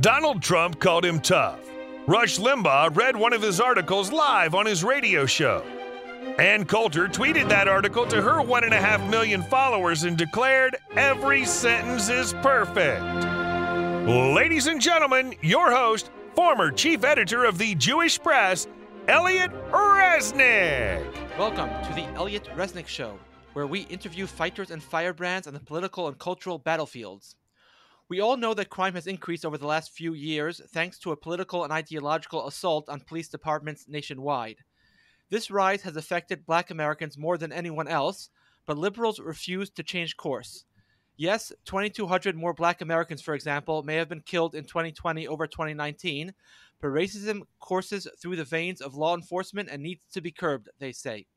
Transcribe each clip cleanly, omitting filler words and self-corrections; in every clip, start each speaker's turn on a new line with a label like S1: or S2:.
S1: Donald Trump called him tough. Rush Limbaugh read one of his articles live on his radio show. Ann Coulter tweeted that article to her 1.5 million followers and declared, "Every sentence is perfect." Ladies and gentlemen, your host, former chief editor of the Jewish Press, Elliot Resnick.
S2: Welcome to the Elliot Resnick Show, where we interview fighters and firebrands on the political and cultural battlefields. We all know that crime has increased over the last few years thanks to a political and ideological assault on police departments nationwide. This rise has affected Black Americans more than anyone else, but liberals refuse to change course. Yes, 2,200 more Black Americans, for example, may have been killed in 2020 over 2019, but racism courses through the veins of law enforcement and needs to be curbed, they say.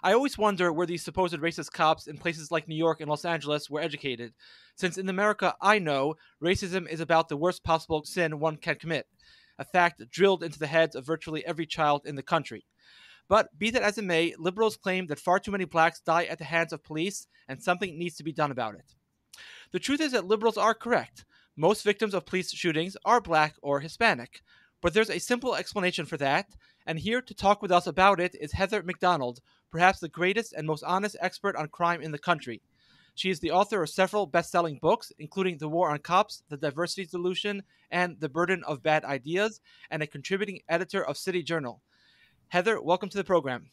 S2: I always wonder where these supposed racist cops in places like New York and Los Angeles were educated, since in America I know racism is about the worst possible sin one can commit, a fact drilled into the heads of virtually every child in the country. But be that as it may, liberals claim that far too many blacks die at the hands of police and something needs to be done about it. The truth is that liberals are correct. Most victims of police shootings are Black or Hispanic. But there's a simple explanation for that, and here to talk with us about it is Heather McDonald, perhaps the greatest and most honest expert on crime in the country. She is the author of several best-selling books, including The War on Cops, The Diversity Solution, and The Burden of Bad Ideas, and a contributing editor of City Journal. Heather, welcome to the program.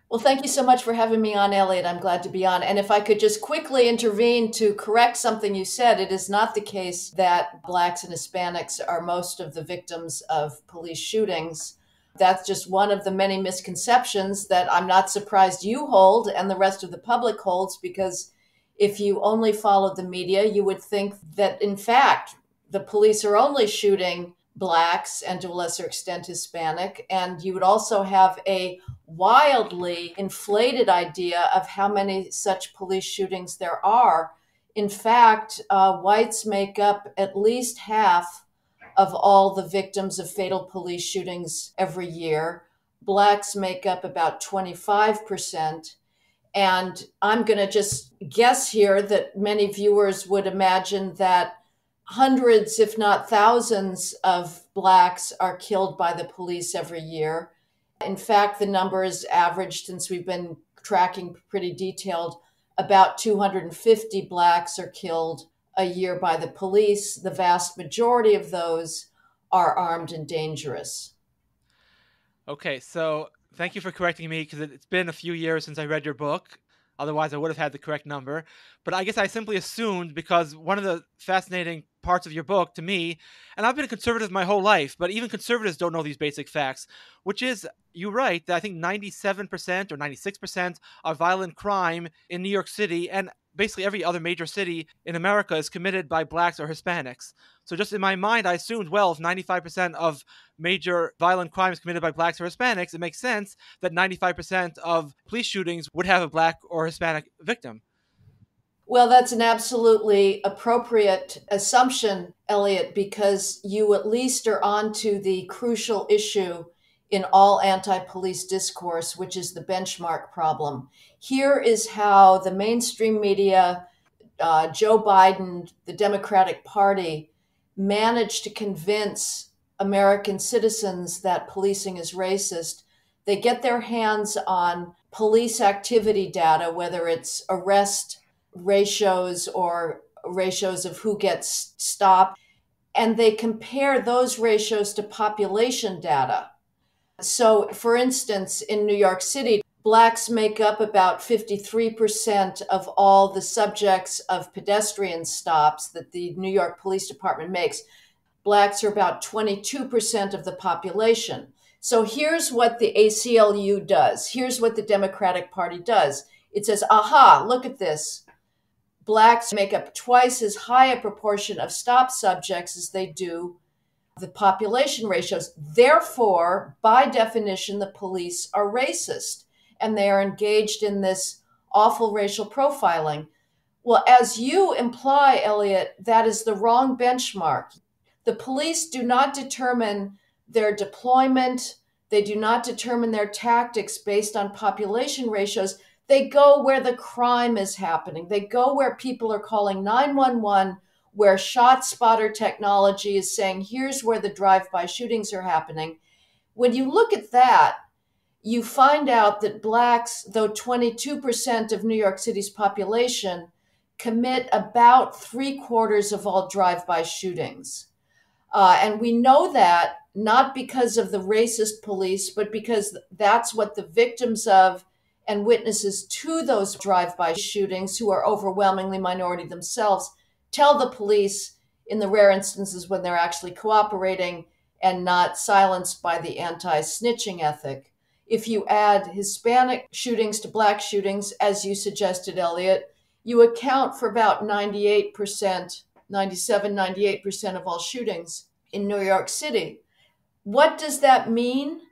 S3: Well, thank you so much for having me on, Elliot. I'm glad to be on. And if I could just quickly intervene to correct something you said, it is not the case that Blacks and Hispanics are most of the victims of police shootings. That's just one of the many misconceptions that I'm not surprised you hold and the rest of the public holds, because if you only followed the media, you would think that, in fact, the police are only shooting Blacks and to a lesser extent Hispanic. And you would also have a wildly inflated idea of how many such police shootings there are. In fact, whites make up at least half of all the victims of fatal police shootings every year. Blacks make up about 25%. And I'm going to just guess here that many viewers would imagine that hundreds, if not thousands, of Blacks are killed by the police every year. In fact, the number is averaged, since we've been tracking pretty detailed, about 250 Blacks are killed a year by the police. The vast majority of those are armed and dangerous.
S2: Okay, so thank you for correcting me, because it's been a few years since I read your book. Otherwise, I would have had the correct number. But I guess I simply assumed, because one of the fascinating parts of your book to me, and I've been a conservative my whole life, but even conservatives don't know these basic facts, which is, you write that I think 97% or 96% of violent crime in New York City and basically every other major city in America is committed by Blacks or Hispanics. So just in my mind, I assumed, well, if 95% of major violent crime is committed by Blacks or Hispanics, it makes sense that 95% of police shootings would have a Black or Hispanic victim.
S3: Well, that's an absolutely appropriate assumption, Elliot, because you at least are onto the crucial issue in all anti-police discourse, which is the benchmark problem. Here is how the mainstream media, Joe Biden, the Democratic Party, managed to convince American citizens that policing is racist. They get their hands on police activity data, whether it's arrest ratios or ratios of who gets stopped, and they compare those ratios to population data. So, for instance, in New York City, Blacks make up about 53% of all the subjects of pedestrian stops that the New York Police Department makes. Blacks are about 22% of the population. So here's what the ACLU does. Here's what the Democratic Party does. It says, aha, look at this. Blacks make up twice as high a proportion of stop subjects as they do the population ratios. Therefore, by definition, the police are racist, and they are engaged in this awful racial profiling. Well, as you imply, Elliot, that is the wrong benchmark. The police do not determine their deployment. They do not determine their tactics based on population ratios. They go where the crime is happening. They go where people are calling 911, where shot spotter technology is saying, here's where the drive-by shootings are happening. When you look at that, you find out that Blacks, though 22% of New York City's population, commit about 3/4 of all drive-by shootings. And we know that not because of the racist police, but because that's what the victims of and witnesses to those drive-by shootings, who are overwhelmingly minority themselves, tell the police in the rare instances when they're actually cooperating and not silenced by the anti-snitching ethic. If you add Hispanic shootings to Black shootings, as you suggested, Elliot, you account for about 98%, 97, 98% of all shootings in New York City. What does that mean?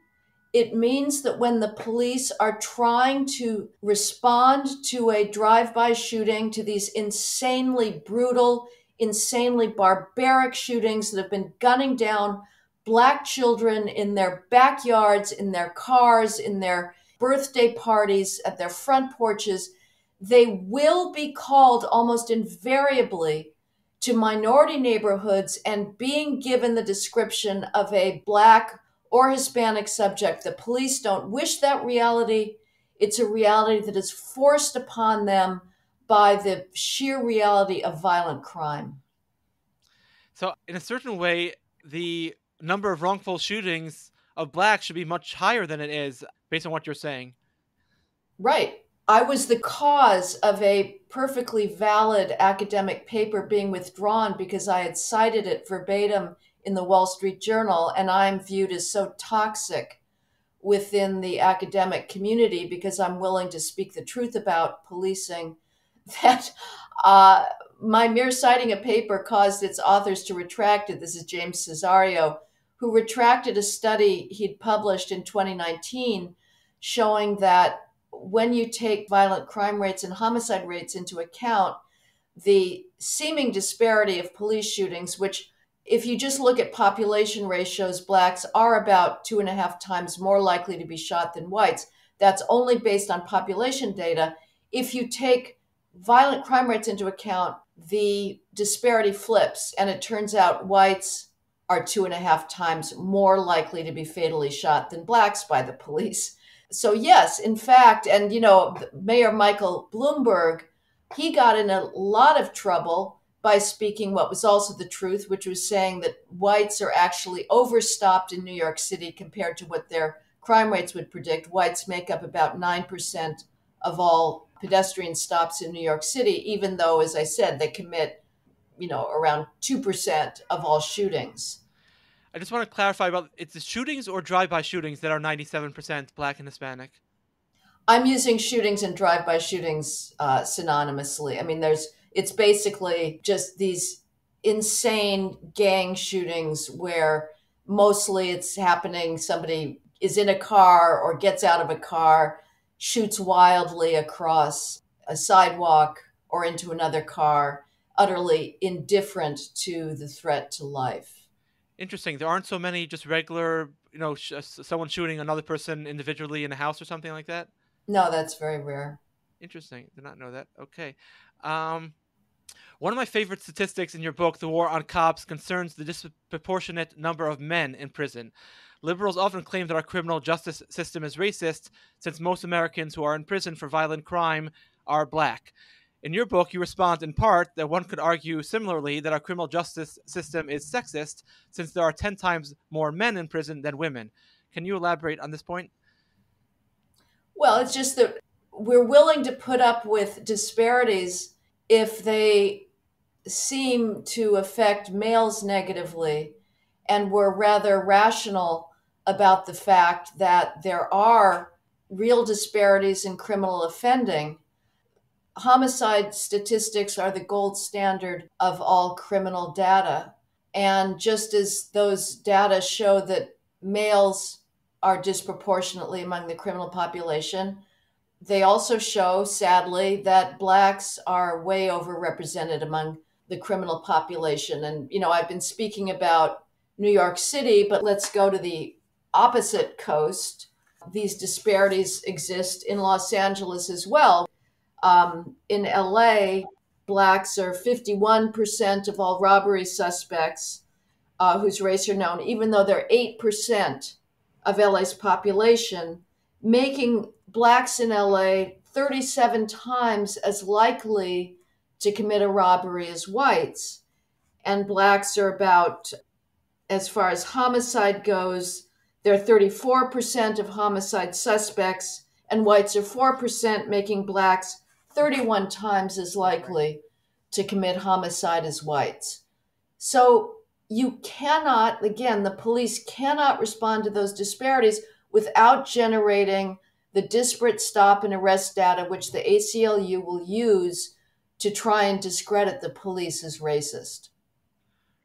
S3: It means that when the police are trying to respond to a drive-by shooting, to these insanely brutal, insanely barbaric shootings that have been gunning down Black children in their backyards, in their cars, in their birthday parties, at their front porches, they will be called almost invariably to minority neighborhoods and being given the description of a Black or Hispanic subject. The police don't wish that reality. It's a reality that is forced upon them by the sheer reality of violent crime.
S2: So in a certain way, the number of wrongful shootings of Blacks should be much higher than it is, based on what you're saying.
S3: Right. I was the cause of a perfectly valid academic paper being withdrawn because I had cited it verbatim in the Wall Street Journal, and I'm viewed as so toxic within the academic community because I'm willing to speak the truth about policing that my mere citing a paper caused its authors to retract it. This is James Cesario, who retracted a study he'd published in 2019 showing that when you take violent crime rates and homicide rates into account, the seeming disparity of police shootings, which if you just look at population ratios, Blacks are about 2.5 times more likely to be shot than whites. That's only based on population data. If you take violent crime rates into account, the disparity flips, and it turns out whites are 2.5 times more likely to be fatally shot than Blacks by the police. So yes, in fact, and Mayor Michael Bloomberg, he got in a lot of trouble by speaking what was also the truth, which was saying that whites are actually overstopped in New York City compared to what their crime rates would predict. Whites make up about 9% of all pedestrian stops in New York City, even though, as I said, they commit, around 2% of all shootings.
S2: I just want to clarify about, it's the shootings or drive-by shootings that are 97% Black and Hispanic?
S3: I'm using shootings and drive-by shootings synonymously. I mean, it's basically just these insane gang shootings where mostly it's happening, somebody is in a car or gets out of a car, shoots wildly across a sidewalk or into another car, utterly indifferent to the threat to life.
S2: Interesting. There aren't so many just regular, someone shooting another person individually in a house or something like that?
S3: No, that's very rare.
S2: Interesting. Did not know that. Okay. One of my favorite statistics in your book, The War on Cops, concerns the disproportionate number of men in prison. Liberals often claim that our criminal justice system is racist, since most Americans who are in prison for violent crime are Black. In your book, you respond in part that one could argue similarly that our criminal justice system is sexist, since there are 10 times more men in prison than women. Can you elaborate on this point?
S3: Well, it's just that we're willing to put up with disparities if they seem to affect males negatively, and we're rather rational about the fact that there are real disparities in criminal offending. Homicide statistics are the gold standard of all criminal data. And just as those data show that males are disproportionately among the criminal population, they also show, sadly, that Blacks are way overrepresented among the criminal population. And, I've been speaking about New York City, but let's go to the opposite coast. These disparities exist in Los Angeles as well. In LA, Blacks are 51% of all robbery suspects whose race are known, even though they're 8% of LA's population, making Blacks in LA 37 times as likely to commit a robbery as whites. And Blacks are about, as far as homicide goes, they're 34% of homicide suspects, and whites are 4%, making Blacks 31 times as likely to commit homicide as whites. So you cannot, again, the police cannot respond to those disparities without generating the disparate stop and arrest data, which the ACLU will use to try and discredit the police as racist.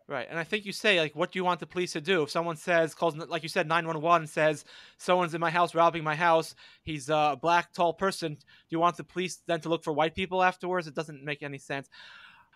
S2: Right. And I think you say, like, what do you want the police to do? If someone calls, like you said, 911, says, someone's in my house, robbing my house, he's a black, tall person, do you want the police then to look for white people afterwards? It doesn't make any sense.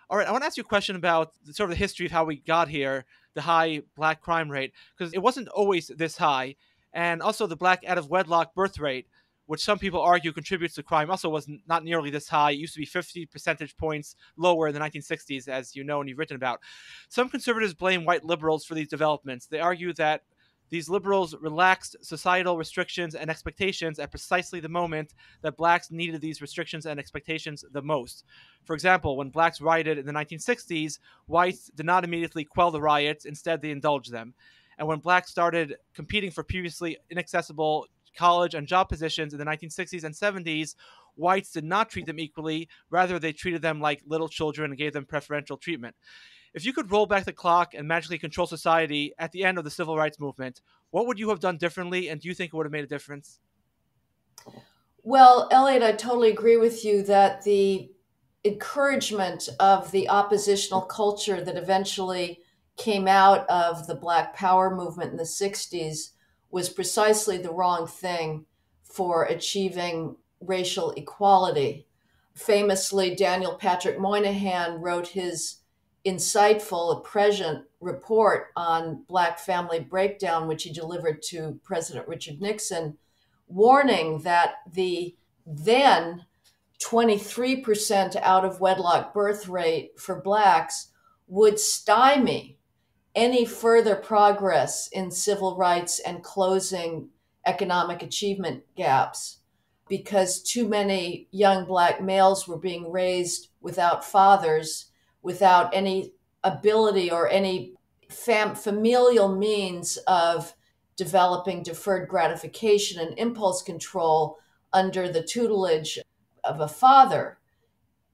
S2: All right, I want to ask you a question about sort of the history of how we got here, the high black crime rate, because it wasn't always this high. And also the black out-of-wedlock birth rate, which some people argue contributes to crime, also was not nearly this high. It used to be 50 percentage points lower in the 1960s, as you know and you've written about. Some conservatives blame white liberals for these developments. They argue that these liberals relaxed societal restrictions and expectations at precisely the moment that blacks needed these restrictions and expectations the most. For example, when blacks rioted in the 1960s, whites did not immediately quell the riots. Instead, they indulged them. And when blacks started competing for previously inaccessible college and job positions in the 1960s and 70s, whites did not treat them equally. Rather, they treated them like little children and gave them preferential treatment. If you could roll back the clock and magically control society at the end of the civil rights movement, what would you have done differently, and do you think it would have made a difference?
S3: Well, Elliot, I totally agree with you that the encouragement of the oppositional culture that eventually came out of the Black Power movement in the 60s was precisely the wrong thing for achieving racial equality. Famously, Daniel Patrick Moynihan wrote his insightful, prescient report on Black family breakdown, which he delivered to President Richard Nixon, warning that the then 23% out of wedlock birth rate for Blacks would stymie any further progress in civil rights and closing economic achievement gaps, because too many young Black males were being raised without fathers, without any ability or any familial means of developing deferred gratification and impulse control under the tutelage of a father.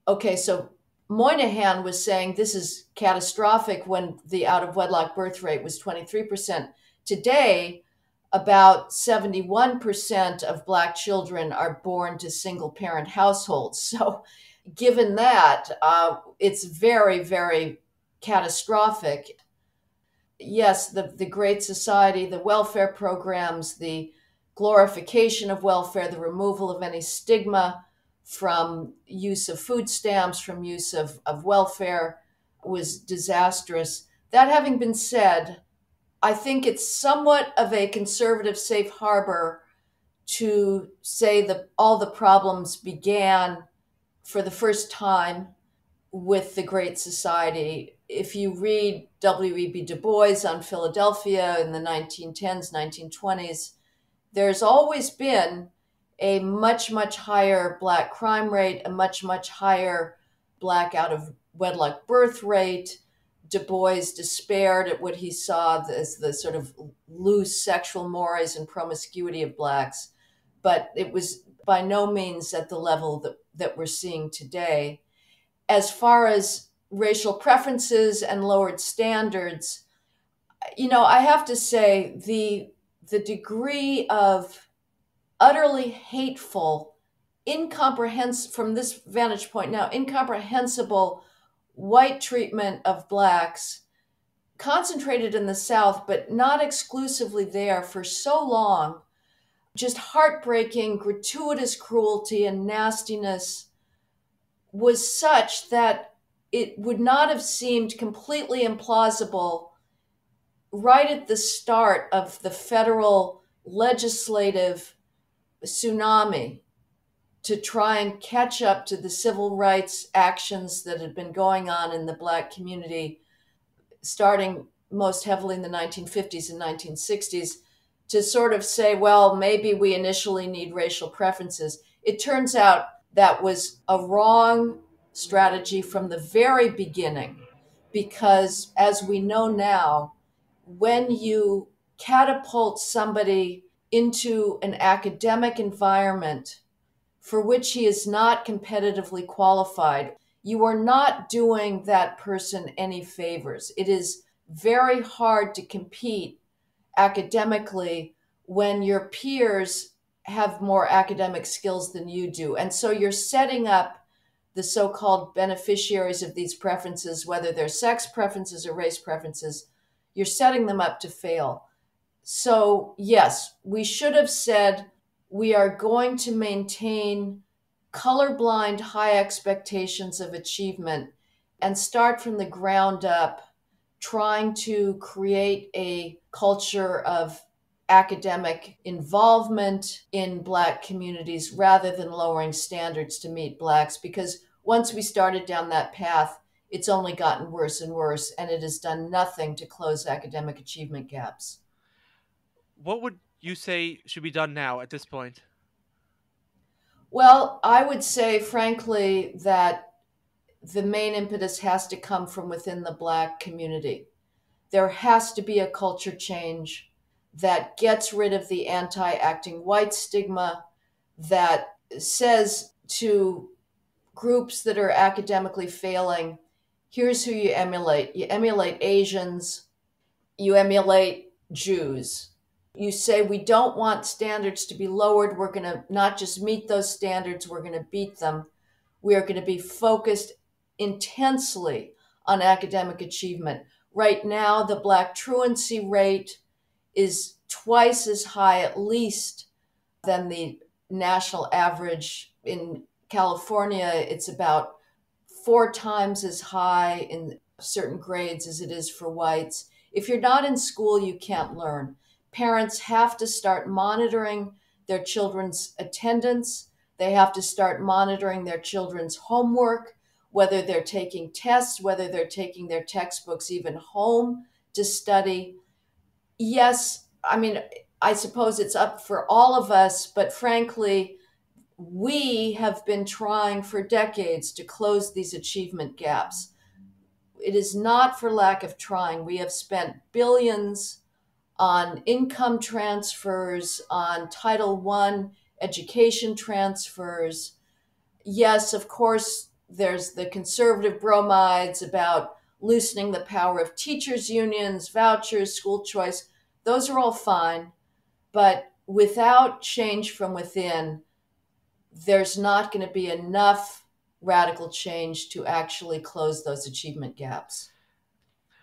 S3: Okay, so Moynihan was saying this is catastrophic when the out-of-wedlock birth rate was 23%. Today, about 71% of Black children are born to single-parent households. So given that, it's very, very catastrophic. Yes, the Great Society, the welfare programs, the glorification of welfare, the removal of any stigma from use of food stamps, from use of welfare was disastrous. That having been said, I think it's somewhat of a conservative safe harbor to say that all the problems began for the first time with the Great Society. If you read W.E.B. Du Bois on Philadelphia in the 1910s, 1920s, there's always been a much, much higher Black crime rate, a much, much higher Black out of wedlock birth rate. Du Bois despaired at what he saw as the sort of loose sexual mores and promiscuity of Blacks, but it was by no means at the level that we're seeing today. As far as racial preferences and lowered standards, I have to say the degree of utterly hateful, from this vantage point now, incomprehensible white treatment of Blacks, concentrated in the South, but not exclusively there for so long, just heartbreaking, gratuitous cruelty and nastiness, was such that it would not have seemed completely implausible right at the start of the federal legislative tsunami to try and catch up to the civil rights actions that had been going on in the Black community, starting most heavily in the 1950s and 1960s, to sort of say, well, maybe we initially need racial preferences. It turns out that was a wrong strategy from the very beginning, because as we know now, when you catapult somebody into an academic environment for which he is not competitively qualified, you are not doing that person any favors. It is very hard to compete academically when your peers have more academic skills than you do. And so you're setting up the so-called beneficiaries of these preferences, whether they're sex preferences or race preferences, you're setting them up to fail. So yes, we should have said we are going to maintain colorblind high expectations of achievement and start from the ground up, trying to create a culture of academic involvement in Black communities rather than lowering standards to meet Blacks. Because once we started down that path, it's only gotten worse and worse, and it has done nothing to close academic achievement gaps.
S2: What would you say should be done now at this point?
S3: Well, I would say, frankly, that the main impetus has to come from within the Black community. There has to be a culture change that gets rid of the anti-acting white stigma, that says to groups that are academically failing, here's who you emulate. You emulate Asians, you emulate Jews. You say, we don't want standards to be lowered. We're going to not just meet those standards, we're going to beat them. We are going to be focused intensely on academic achievement. Right now, the Black truancy rate is twice as high, at least, than the national average. In California, it's about 4 times as high in certain grades as it is for whites. If you're not in school, you can't learn. Parents have to start monitoring their children's attendance. They have to start monitoring their children's homework, whether they're taking tests, whether they're taking their textbooks even home to study. Yes, I mean, I suppose it's up for all of us, but frankly, we have been trying for decades to close these achievement gaps. It is not for lack of trying. We have spent billions on income transfers, on Title I education transfers. Yes, of course, there's the conservative bromides about loosening the power of teachers' unions, vouchers, school choice. Those are all fine. But without change from within, there's not going to be enough radical change to actually close those achievement gaps.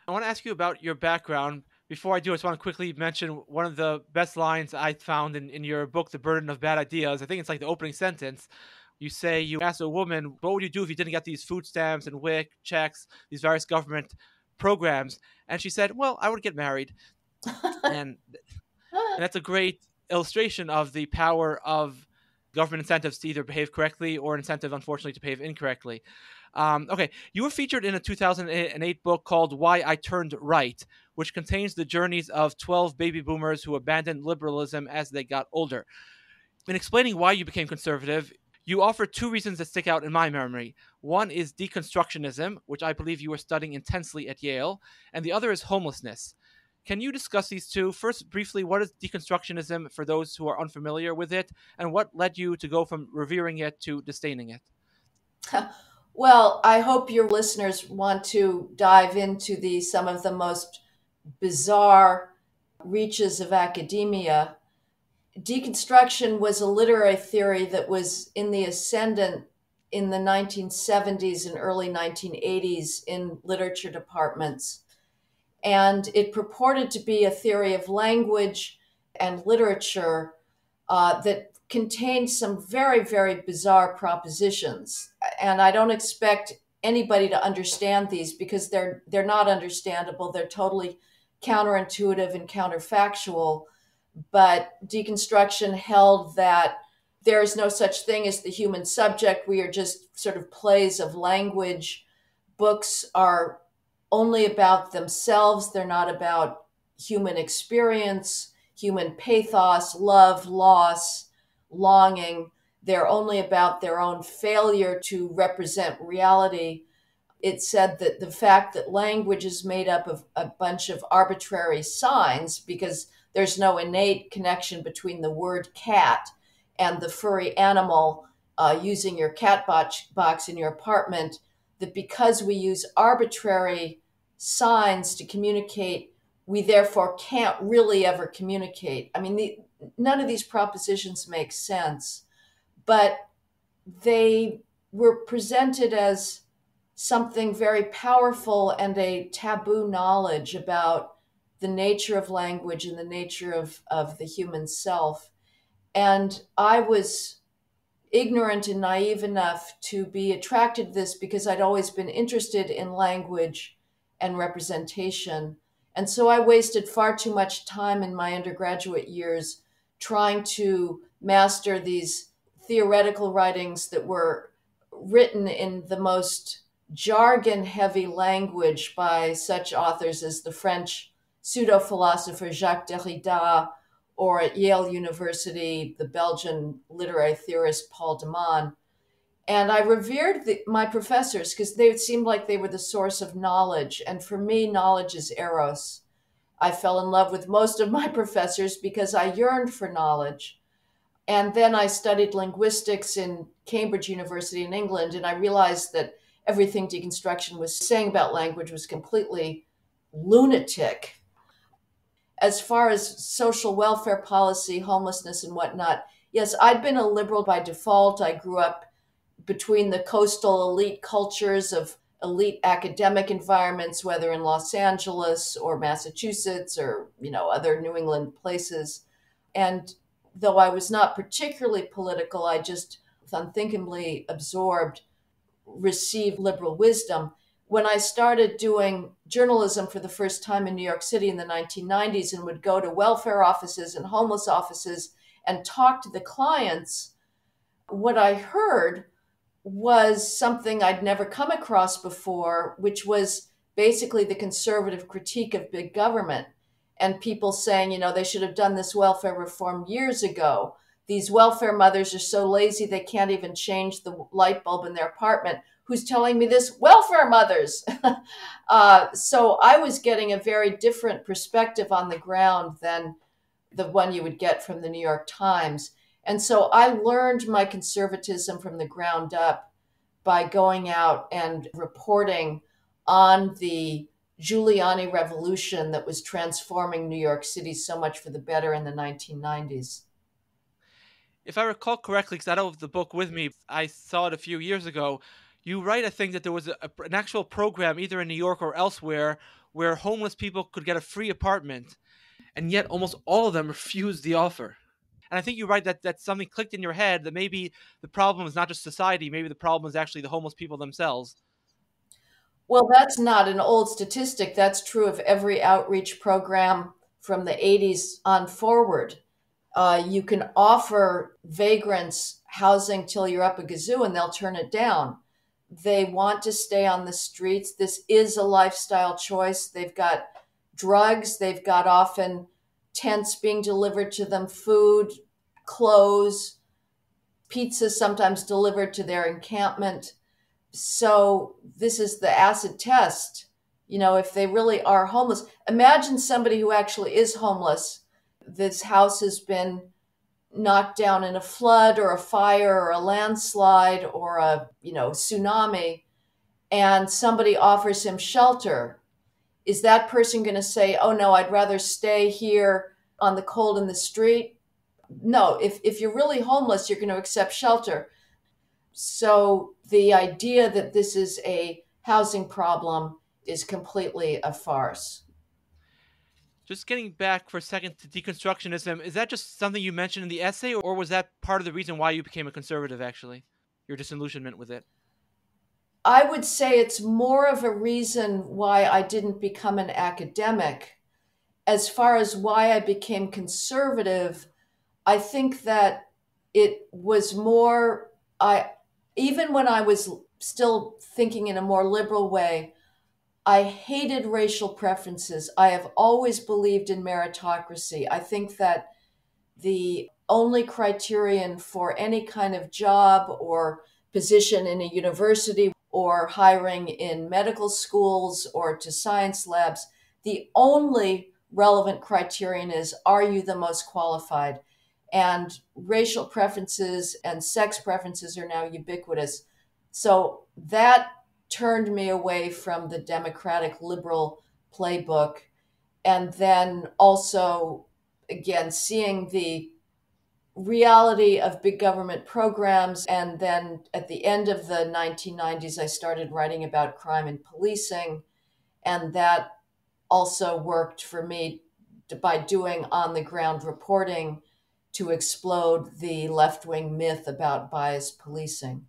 S2: I want to ask you about your background. Before I do, I just want to quickly mention one of the best lines I found in your book, The Burden of Bad Ideas. I think it's like the opening sentence. You say, you asked a woman, what would you do if you didn't get these food stamps and WIC checks, these various government programs? And she said, well, I would get married. and that's a great illustration of the power of government incentives to either behave correctly or an incentive, unfortunately, to behave incorrectly. Okay, you were featured in a 2008 book called Why I Turned Right, which contains the journeys of 12 baby boomers who abandoned liberalism as they got older. In explaining why you became conservative, you offer 2 reasons that stick out in my memory. One is deconstructionism, which I believe you were studying intensely at Yale, and the other is homelessness. Can you discuss these two? First, briefly, what is deconstructionism for those who are unfamiliar with it, and what led you to go from revering it to disdaining it?
S3: Well, I hope your listeners want to dive into some of the most bizarre reaches of academia. Deconstruction was a literary theory that was in the ascendant in the 1970s and early 1980s in literature departments. And it purported to be a theory of language and literature that contained some very, very bizarre propositions. And I don't expect anybody to understand these because they're not understandable. They're totally counterintuitive and counterfactual. But deconstruction held that there is no such thing as the human subject. We are just sort of plays of language. Books are only about themselves. They're not about human experience, human pathos, love, loss, longing. They're only about their own failure to represent reality. It said that the fact that language is made up of a bunch of arbitrary signs, because there's no innate connection between the word cat and the furry animal using your cat box in your apartment, that because we use arbitrary signs to communicate, we therefore can't really ever communicate. I mean, none of these propositions make sense, but they were presented as something very powerful and a taboo knowledge about the nature of language and the nature of the human self. And I was ignorant and naive enough to be attracted to this because I'd always been interested in language and representation. And so I wasted far too much time in my undergraduate years trying to master these theoretical writings that were written in the most jargon-heavy language by such authors as the French pseudo-philosopher Jacques Derrida, or at Yale University, the Belgian literary theorist Paul de Man. And I revered my professors because they seemed like they were the source of knowledge. And for me, knowledge is eros. I fell in love with most of my professors because I yearned for knowledge. And then I studied linguistics in Cambridge University in England, and I realized that everything deconstruction was saying about language was completely lunatic. As far as social welfare policy, homelessness and whatnot, yes, I'd been a liberal by default. I grew up between the coastal elite cultures of elite academic environments, whether in Los Angeles or Massachusetts or, other New England places. And though I was not particularly political, I just unthinkably absorbed, received liberal wisdom. When I started doing journalism for the first time in New York City in the 1990s and would go to welfare offices and homeless offices and talk to the clients, what I heard was something I'd never come across before, which was basically the conservative critique of big government and people saying, they should have done this welfare reform years ago. These welfare mothers are so lazy they can't even change the light bulb in their apartment. Who's telling me this? Welfare mothers. So I was getting a very different perspective on the ground than the one you would get from the New York Times. And so I learned my conservatism from the ground up by going out and reporting on the Giuliani revolution that was transforming New York City so much for the better in the 1990s.
S2: If I recall correctly, because I don't have the book with me, I saw it a few years ago. You write, I think, that there was an actual program, either in New York or elsewhere, where homeless people could get a free apartment, and yet almost all of them refused the offer. And I think you write that something clicked in your head that maybe the problem is not just society, maybe the problem is actually the homeless people themselves.
S3: Well, that's not an old statistic. That's true of every outreach program from the 80s on forward. You can offer vagrants housing till you're up a gazoo and they'll turn it down. They want to stay on the streets. This is a lifestyle choice. They've got drugs. They've got often tents being delivered to them, food, clothes, pizza sometimes delivered to their encampment. So this is the acid test. If they really are homeless, imagine somebody who actually is homeless. This house has been knocked down in a flood or a fire or a landslide or a tsunami, and somebody offers him shelter. Is that person going to say, oh no, I'd rather stay here on the cold in the street? No, if you're really homeless, you're going to accept shelter. So the idea that this is a housing problem is completely a farce.
S2: Just getting back for a second to deconstructionism, is that just something you mentioned in the essay, or was that part of the reason why you became a conservative, actually? Your disillusionment with it?
S3: I would say it's more of a reason why I didn't become an academic. As far as why I became conservative, I think that it was more, even when I was still thinking in a more liberal way, I hated racial preferences. I have always believed in meritocracy. I think that the only criterion for any kind of job or position in a university or hiring in medical schools or to science labs, the only relevant criterion is, are you the most qualified? And racial preferences and sex preferences are now ubiquitous. So that turned me away from the democratic liberal playbook. And then also, again, seeing the reality of big government programs. And then at the end of the 1990s, I started writing about crime and policing. And that also worked for me by doing on the ground reporting to explode the left-wing myth about biased policing.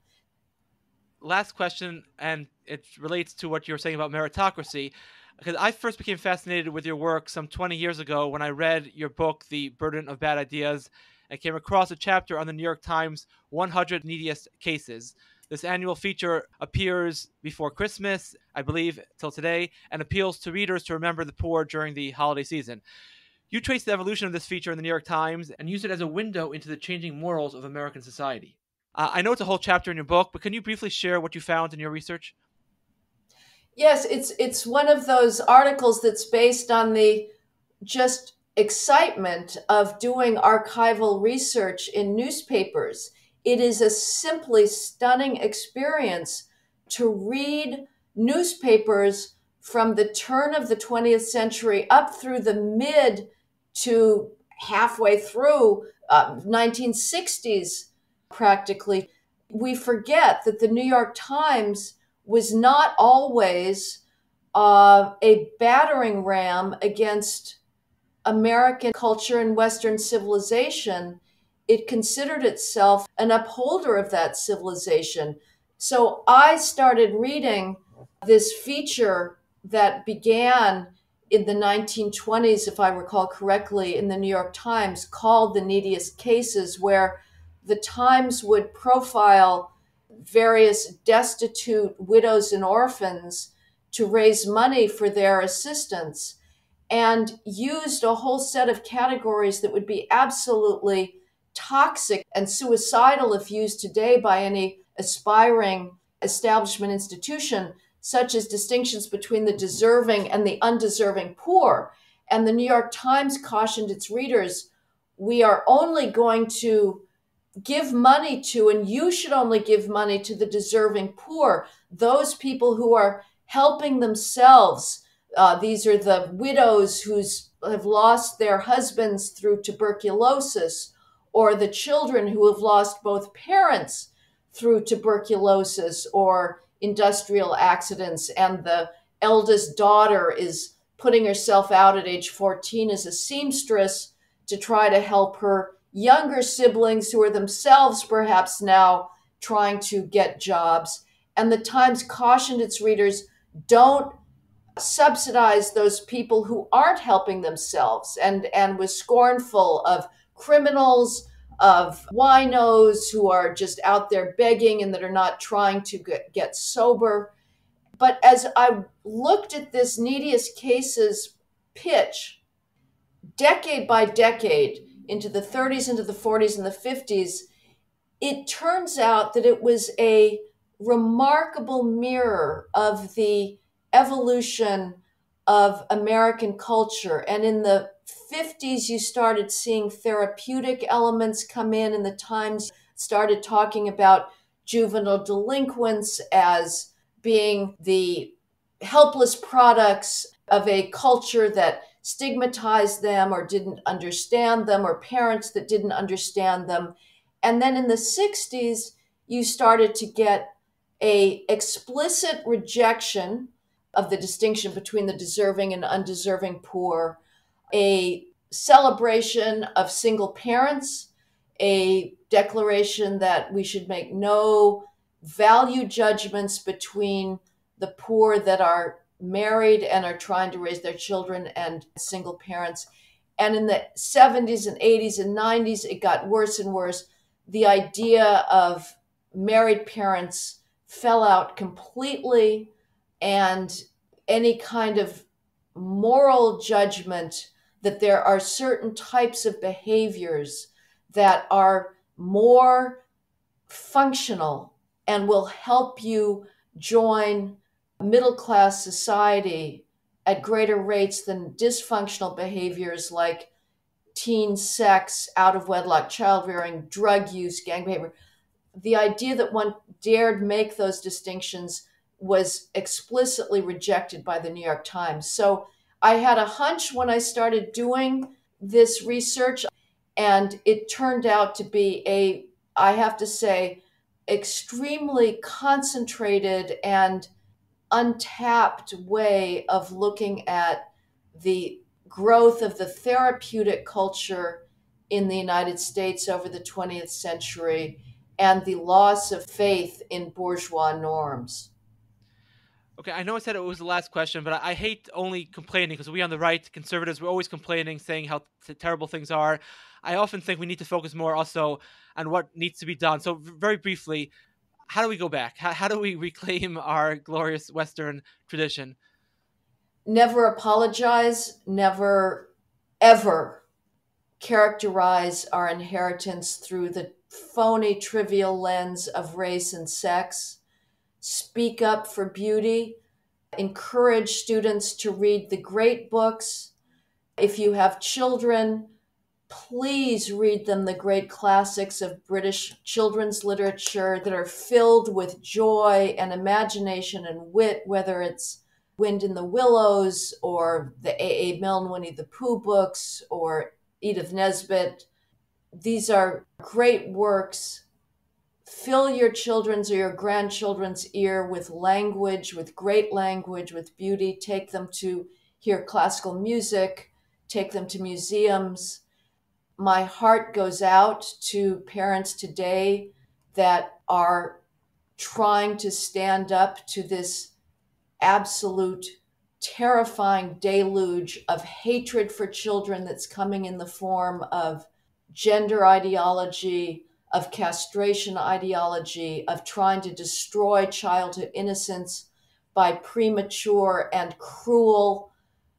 S2: Last question, and it relates to what you were saying about meritocracy, because I first became fascinated with your work some 20 years ago when I read your book, The Burden of Bad Ideas, and came across a chapter on the New York Times 100 Neediest Cases. This annual feature appears before Christmas, I believe, till today, and appeals to readers to remember the poor during the holiday season. You trace the evolution of this feature in the New York Times and use it as a window into the changing morals of American society. I know it's a whole chapter in your book, but can you briefly share what you found in your research?
S3: Yes, it's one of those articles that's based on the just excitement of doing archival research in newspapers. It is a simply stunning experience to read newspapers from the turn of the 20th century up through the mid to halfway through 1960s practically. We forget that the New York Times was not always a battering ram against American culture and Western civilization. It considered itself an upholder of that civilization. So I started reading this feature that began in the 1920s, if I recall correctly, in the New York Times, called The Neediest Cases, where the Times would profile various destitute widows and orphans to raise money for their assistance, and used a whole set of categories that would be absolutely toxic and suicidal if used today by any aspiring establishment institution, such as distinctions between the deserving and the undeserving poor. And the New York Times cautioned its readers, we are only going to give money to, and you should only give money to, the deserving poor, those people who are helping themselves. These are the widows who have lost their husbands through tuberculosis, or the children who have lost both parents through tuberculosis or industrial accidents, and the eldest daughter is putting herself out at age 14 as a seamstress to try to help her younger siblings who are themselves perhaps now trying to get jobs. And the Times cautioned its readers, don't subsidize those people who aren't helping themselves, and was scornful of criminals, of winos who are just out there begging and that are not trying to get sober. But as I looked at this Neediest Cases pitch, decade by decade, into the 30s, into the 40s, and the 50s, it turns out that it was a remarkable mirror of the evolution of American culture. And in the 50s, you started seeing therapeutic elements come in, and the Times started talking about juvenile delinquents as being the helpless products of a culture that stigmatized them or didn't understand them, or parents that didn't understand them. And then in the 60s, you started to get a explicit rejection of the distinction between the deserving and undeserving poor, a celebration of single parents, a declaration that we should make no value judgments between the poor that are married and are trying to raise their children and single parents. And in the 70s and 80s and 90s, it got worse and worse. the idea of married parents fell out completely, and any kind of moral judgment that there are certain types of behaviors that are more functional and will help you join middle class society at greater rates than dysfunctional behaviors like teen sex, out of wedlock child rearing, drug use, gang behavior. The idea that one dared make those distinctions was explicitly rejected by the New York Times. So I had a hunch when I started doing this research, and it turned out to be I have to say, extremely concentrated and untapped way of looking at the growth of the therapeutic culture in the United States over the 20th century and the loss of faith in bourgeois norms.
S2: Okay, I know I said it was the last question, but I hate only complaining because we on the right, conservatives, we're always complaining, saying how terrible things are. I often think we need to focus more also on what needs to be done. So, very briefly, how do we go back? How do we reclaim our glorious Western tradition?
S3: Never apologize, never, ever characterize our inheritance through the phony, trivial lens of race and sex. Speak up for beauty. Encourage students to read the great books. If you have children, please read them the great classics of British children's literature that are filled with joy and imagination and wit, whether it's Wind in the Willows or the A. Milne Winnie the Pooh books or Edith Nesbit. These are great works. Fill your children's or your grandchildren's ear with language, with great language, with beauty. Take them to hear classical music. Take them to museums. My heart goes out to parents today that are trying to stand up to this absolute terrifying deluge of hatred for children that's coming in the form of gender ideology, of castration ideology, of trying to destroy childhood innocence by premature and cruel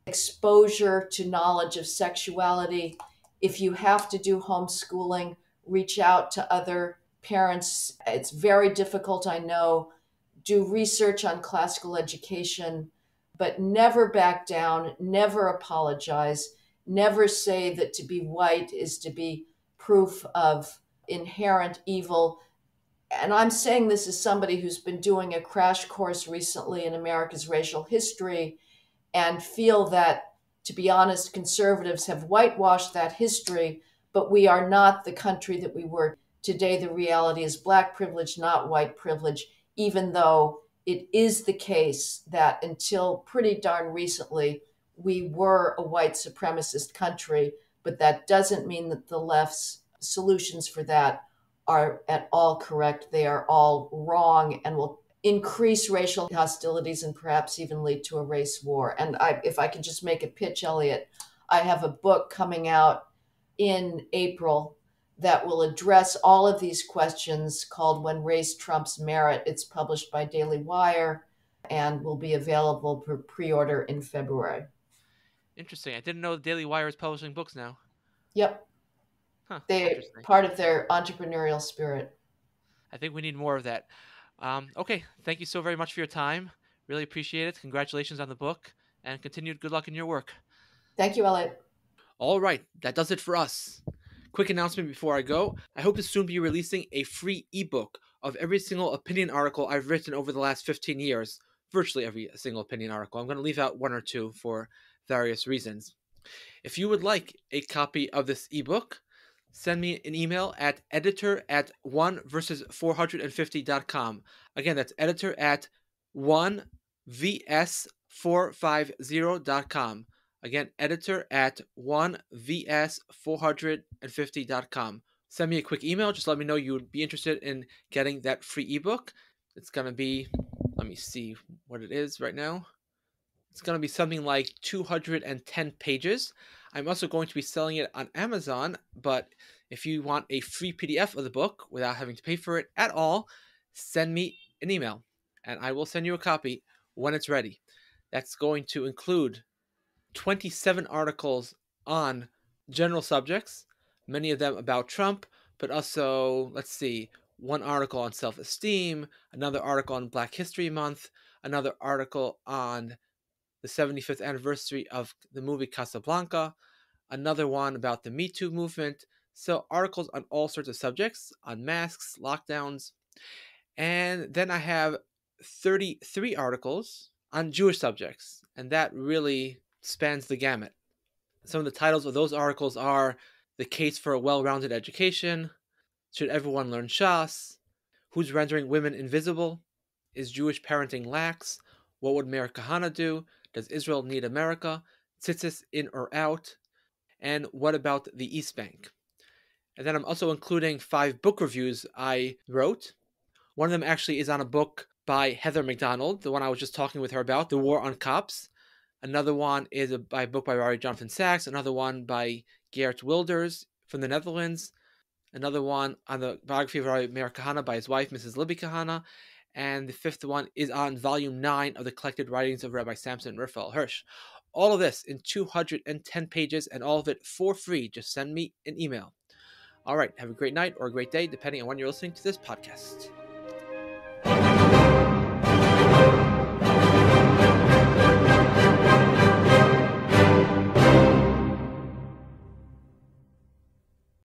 S3: exposure to knowledge of sexuality. If you have to do homeschooling, reach out to other parents. It's very difficult, I know. Do research on classical education, but never back down, never apologize, never say that to be white is to be proof of inherent evil. And I'm saying this as somebody who's been doing a crash course recently in America's racial history and feel that, to be honest, conservatives have whitewashed that history, but we are not the country that we were. Today, the reality is black privilege, not white privilege, even though it is the case that until pretty darn recently, we were a white supremacist country, but that doesn't mean that the left's solutions for that are at all correct. They are all wrong and will increase racial hostilities and perhaps even lead to a race war. And if I could just make a pitch, Elliot, I have a book coming out in April that will address all of these questions called When Race Trumps Merit. It's published by Daily Wire and will be available for pre-order in February.
S2: Interesting. I didn't know the Daily Wire is publishing books now.
S3: Yep.
S2: Huh.
S3: They're part of their entrepreneurial spirit.
S2: I think we need more of that. Okay. Thank you so very much for your time. Really appreciate it. Congratulations on the book and continued good luck in your work.
S3: Thank you, Elliot.
S2: All right. That does it for us. Quick announcement before I go. I hope to soon be releasing a free ebook of every single opinion article I've written over the last 15 years. Virtually every single opinion article. I'm going to leave out one or two for various reasons. If you would like a copy of this ebook, send me an email at editor@1versus450.com. Again, that's editor@1vs450.com. Again, editor@1vs450.com. Send me a quick email. Just let me know you would be interested in getting that free ebook. It's going to be, let me see what it is right now. It's going to be something like 210 pages. I'm also going to be selling it on Amazon, but If you want a free PDF of the book without having to pay for it at all, send me an email and I will send you a copy when it's ready. That's going to include 27 articles on general subjects, many of them about Trump, but also, let's see, one article on self-esteem, another article on Black History Month, another article on the 75th anniversary of the movie Casablanca, another one about the Me Too movement. So articles on all sorts of subjects, on masks, lockdowns. And then I have 33 articles on Jewish subjects, and that really spans the gamut. Some of the titles of those articles are The Case for a Well-Rounded Education, Should Everyone Learn Shas, Who's Rendering Women Invisible, Is Jewish Parenting Lax, What Would Mayor Kahana Do, Does Israel Need America, Tzitzis In or Out, and What About the East Bank? And then I'm also including 5 book reviews I wrote. One of them actually is on a book by Heather McDonald, the one I was just talking with her about, The War on Cops. Another one is a book by Rari Jonathan Sachs. Another one by Geert Wilders from the Netherlands. Another one on the biography of Rabbi Meir Kahana by his wife, Mrs. Libby Kahana. And the 5th one is on volume 9 of the collected writings of Rabbi Samson Raphael Hirsch. All of this in 210 pages, and all of it for free. Just send me an email. All right, have a great night or a great day, depending on when you're listening to this podcast.